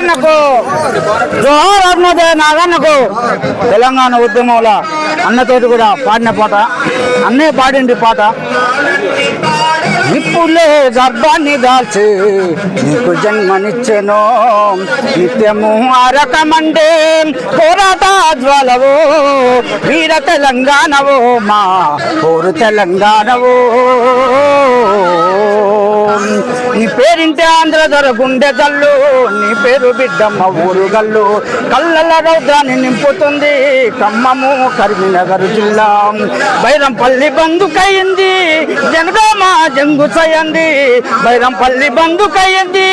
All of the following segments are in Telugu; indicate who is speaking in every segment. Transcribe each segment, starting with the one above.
Speaker 1: నాగన్నకు జోహార్ అరుణోదయ నాగన్నకు. తెలంగాణ ఉద్యమంలో అన్నతోటి కూడా పాడిన పాట, అన్నే పాడింది పాట. ఇప్పుడే గర్భాన్ని దాల్చి నీకు జన్మనిచ్చెను, నిత్యము అరకమండే పోరాట జ్వాలవో వీర తెలంగాణవో మా పోరు తెలంగాణవో. నీ పేరింటే ఆంధ్ర దొర గుండె జల్లు, నీ పేరు బిడ్డమ్మ ఊరు గల్లు. కళ్ళల రౌద్రాన్ని నింపుతుంది ఖమ్మము కరీంనగర్ జిల్లా. బైరంపల్లి బందుకయ్యింది జనగామ జంగు సయంది, బైరంపల్లి బందుకయ్యింది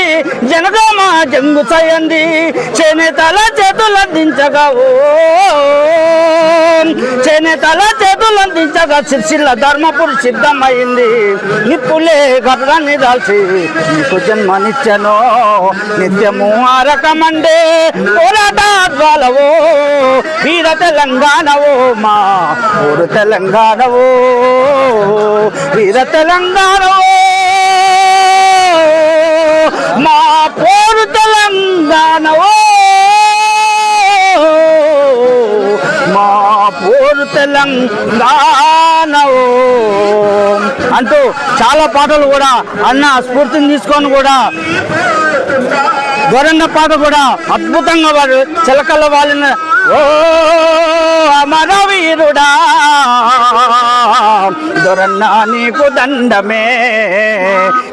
Speaker 1: జనగామ జంగు సయంది. చేనేతల చేతులు అందించగా ఓ చేనేతల చేతులు అందించగా సిరిసిల్ల ధర్మపురి సిద్ధమైంది. నిప్పులే గర్రాన్ని దాల్చి నీకు జన్మనిచ్చెను, నిత్యము ఆరకమండే పోరాట జ్వాలవో వీర తెలంగాణవో మా ఊరు తెలంగాణవో వీర తెలంగాణవో మా పోరు తెలంగాణవో మా పోరు తెలంగాణవో అంటూ చాలా పాటలు కూడా అన్న స్ఫూర్తిని తీసుకొని కూడా గొరన్న పాట కూడా అద్భుతంగా వాడు చిలకల వాళ్ళని ఓ అమరవీరుడా దొరన్న నీకు దండమే,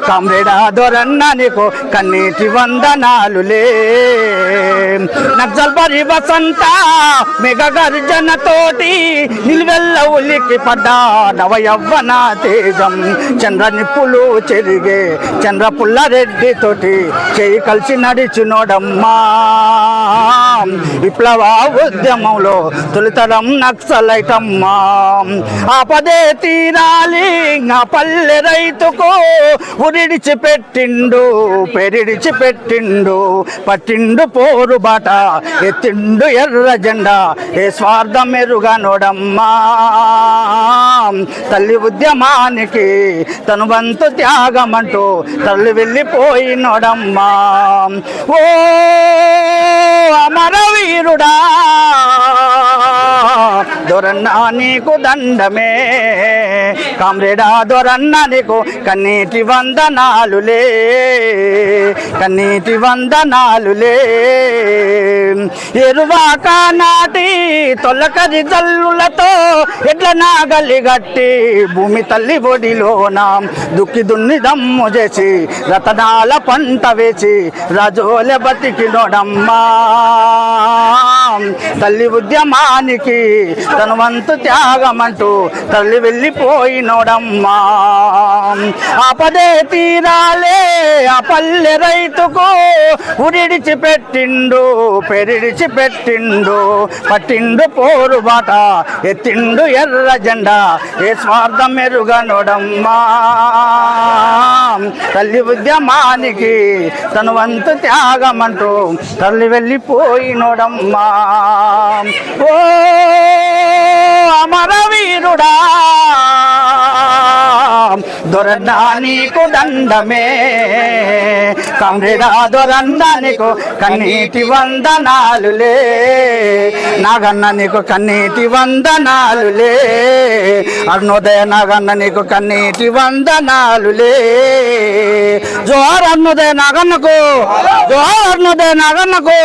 Speaker 1: కామ్రేడా దొరన్న నీకు కన్నీటి వందనాలులే. నక్సల్ పరి వసంత మెగ గర్జనతోటి నిలువెల్ల ఉలికి పడ్డా నవ యవ్వన తేజం. చంద్ర నిప్పులు చెరిగే చంద్ర పుల్లారెడ్డి తోటి చేయి కలిసి నడిచినోడమ్మా. విప్లవ ఉద్యమంలో తొలితరం నక్సలైటమ్మా. ఆపదే తీరాలి ఆ పల్లె రైతుకు ఉరిడిచి పెట్టిండు పెరిడిచి పెట్టిండు, పట్టిండు పోరు బాట ఎత్తిండు ఎర్ర జెండా ఏ స్వార్థం ఎరుగనోడమ్మా. తల్లి ఉద్యమానికి తను వంతు త్యాగమంటూ తల్లి వెళ్ళిపోయినోడమ్మా. ఓ అమరవీరుడా దొరన్న నీకు దండమే, కామ్రేడా దొరన్న నీకు కన్నీటి వందనాలులే కన్నీటి వందనాలులే. ఎరువాక నాటి తొలకరి జల్లులతో ఎడ్ల నాగలి గట్టి భూమి తల్లి ఒడిలోన దుక్కి దున్ని దమ్ము చేసి రతనాల పంట వేసి రాజోలె బతికినోడమ్మా. తల్లి ఉద్యమానికి తను వంతు త్యాగమంటూ తల్లి వెళ్ళిపోయినోడమ్మా. ఆపదే తీరాలే ఆ పల్లె రైతుకు ఉరిడిచి పెట్టిండు పెరిడిచి పెట్టిండు, పట్టిండు పోరు బాట ఎత్తిండు ఎర్ర జెండా ఏ స్వార్థం ఎరుగనోడమ్మా. తల్లి ఉద్యమానికి తను వంతు త్యాగమంటూ తల్లి వెళ్ళిపోయినోడమ్మా. ఓ అమరవీరుడా దొరన్న నీకు దండమే, కామ్రేడా దొరన్న నీకు కన్నీటి వందనాలులే. నాగన్న నీకు కన్నీటి వందనాలులే, అరుణోదయ నాగన్న నీకు కన్నీటి వందనాలులే. జోహార్ అరుణోదయ నాగన్నకు, జోహార్ అరుణోదయ నాగన్నకు.